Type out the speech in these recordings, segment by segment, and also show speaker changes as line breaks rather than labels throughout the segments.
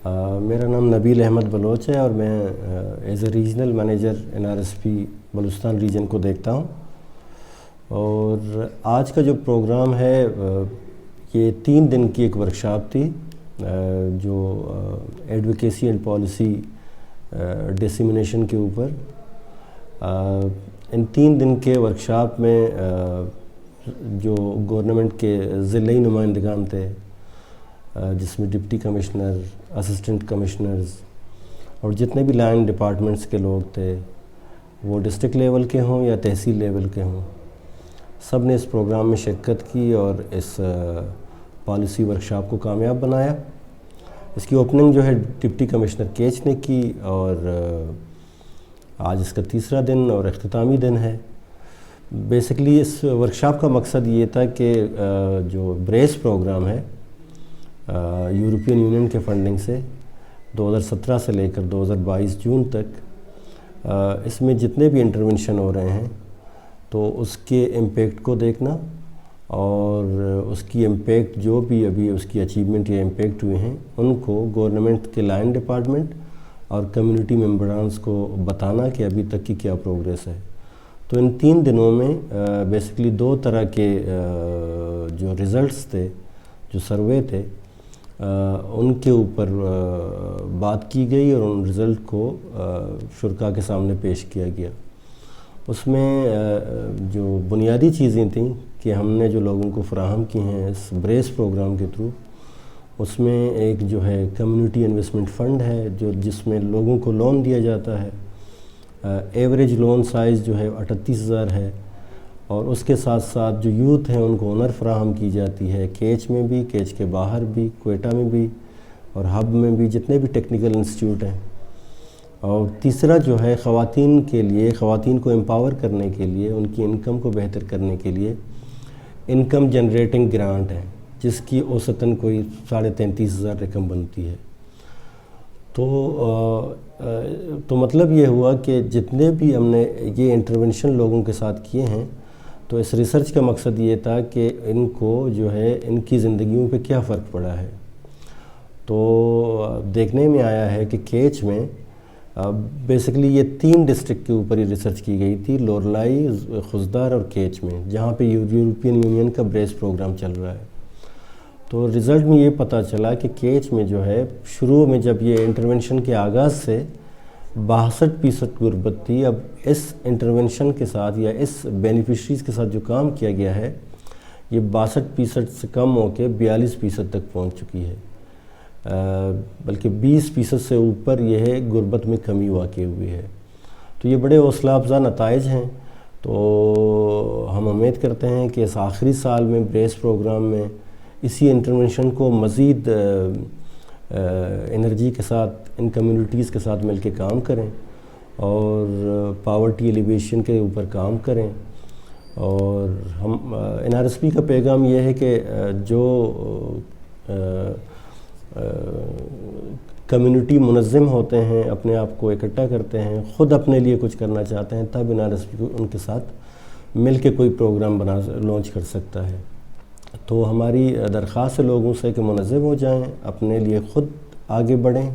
میرا نام نبیل احمد بلوچ ہے اور میں as a regional manager NRSP Balochistan region کو دیکھتا ہوں. اور آج کا جو پروگرام ہے یہ 3 دن کی ایک ورکشاپ تھی جو ایڈوکیسی اینڈ پالیسی ڈیسیمنیشن کے اوپر. ان 3 دن کے ورکشاپ میں جو گورنمنٹ کے ضلعی نمائندگان تھے جس میں ڈپٹی کمشنر، اسسٹنٹ کمشنرز اور جتنے بھی لائن ڈپارٹمنٹس کے لوگ تھے، وہ ڈسٹرکٹ لیول کے ہوں یا تحصیل لیول کے ہوں، سب نے اس پروگرام میں شرکت کی اور اس پالیسی ورکشاپ کو کامیاب بنایا. اس کی اوپننگ جو ہے ڈپٹی کمشنر کیچ نے کی اور آج اس کا تیسرا دن اور اختتامی دن ہے. بیسکلی اس ورکشاپ کا مقصد یہ تھا کہ جو بریس پروگرام ہے یورپین یونین کے فنڈنگ سے 2017 سے لے کر 2022 جون تک اس میں جتنے بھی انٹرونشن ہو رہے ہیں تو اس کے امپیکٹ کو دیکھنا اور اس کی امپیکٹ جو بھی ابھی اس کی اچیومنٹ یا امپیکٹ ہوئے ہیں ان کو گورنمنٹ کے لائن ڈپارٹمنٹ اور کمیونٹی ممبرانز کو بتانا کہ ابھی تک کی کیا پروگریس ہے. تو ان 3 دنوں میں بیسکلی 2 طرح کے جو ریزلٹس تھے، جو سروے تھے، ان کے اوپر بات کی گئی اور ان رزلٹ کو شرکاء کے سامنے پیش کیا گیا. اس میں جو بنیادی چیزیں تھیں کہ ہم نے جو لوگوں کو فراہم کی ہیں اس بریس پروگرام کے تھرو، اس میں ایک جو ہے کمیونٹی انویسٹمنٹ فنڈ ہے جس میں لوگوں کو لون دیا جاتا ہے. ایوریج لون سائز جو ہے 38,000 ہے اور اس کے ساتھ ساتھ جو یوتھ ہیں ان کو اونر فراہم کی جاتی ہے، کیچ میں بھی، کیچ کے باہر بھی، کوئٹہ میں بھی اور ہب میں بھی، جتنے بھی ٹیکنیکل انسٹیٹیوٹ ہیں. اور تیسرا جو ہے خواتین کے لیے، خواتین کو امپاور کرنے کے لیے، ان کی انکم کو بہتر کرنے کے لیے انکم جنریٹنگ گرانٹ ہے جس کی اوسطاً کوئی 33,500 رقم بنتی ہے. تو مطلب یہ ہوا کہ جتنے بھی ہم نے یہ انٹرونشن لوگوں کے ساتھ کیے ہیں تو اس ریسرچ کا مقصد یہ تھا کہ ان کو جو ہے ان کی زندگیوں پہ کیا فرق پڑا ہے. تو دیکھنے میں آیا ہے کہ کیچ میں بیسکلی یہ 3 ڈسٹرکٹ کے اوپر ہی ریسرچ کی گئی تھی، لورلائی، خزدار اور کیچ میں، جہاں پہ یورپین یونین کا بریس پروگرام چل رہا ہے. تو رزلٹ میں یہ پتہ چلا کہ کیچ میں جو ہے شروع میں جب یہ انٹرونشن کے آغاز سے 62% غربت تھی، اب اس انٹرونشن کے ساتھ یا اس بینیفیشریز کے ساتھ جو کام کیا گیا ہے یہ 62% سے کم ہو کے 42% تک پہنچ چکی ہے، بلکہ 20% سے اوپر یہ ہے غربت میں کمی واقع ہوئی ہے. تو یہ بڑے حوصلہ افزا نتائج ہیں. تو ہم امید کرتے ہیں کہ اس آخری سال میں بریس پروگرام میں اسی انٹرونشن کو مزید انرجی کے ساتھ ان کمیونٹیز کے ساتھ مل کے کام کریں اور پاورٹی ایلیویشن کے اوپر کام کریں. اور ہم NRSP کا پیغام یہ ہے کہ جو کمیونٹی منظم ہوتے ہیں، اپنے آپ کو اکٹھا کرتے ہیں، خود اپنے لیے کچھ کرنا چاہتے ہیں، تب NRSP کو ان کے ساتھ مل کے کوئی پروگرام لانچ کر سکتا ہے. تو ہماری درخواست ہے لوگوں سے کہ منظم ہو جائیں، اپنے لیے خود آگے بڑھیں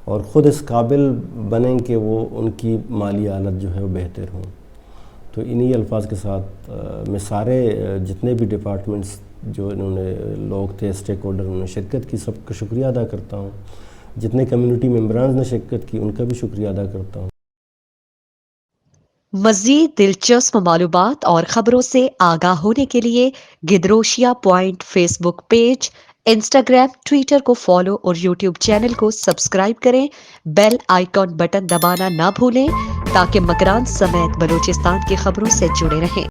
اور خود اس قابل بنیں کہ وہ ان کی مالی حالت جو ہے وہ بہتر ہوں. تو انہی الفاظ کے ساتھ میں سارے جتنے بھی ڈپارٹمنٹس جو انہوں نے لوگ تھے، اسٹیک ہولڈر، انہوں نے شرکت کی، سب کا شکریہ ادا کرتا ہوں. جتنے کمیونٹی ممبرانز نے شرکت کی ان کا بھی شکریہ ادا کرتا ہوں.
مزید دلچسپ معلومات اور خبروں سے آگاہ ہونے کے لیے Gedrosia point Facebook page, Instagram, Twitter کو فالو اور یوٹیوب چینل کو سبسکرائب کریں. بیل آئیکن بٹن دبانا نہ بھولیں تاکہ مکران سمیت بلوچستان کی خبروں سے جڑے رہیں.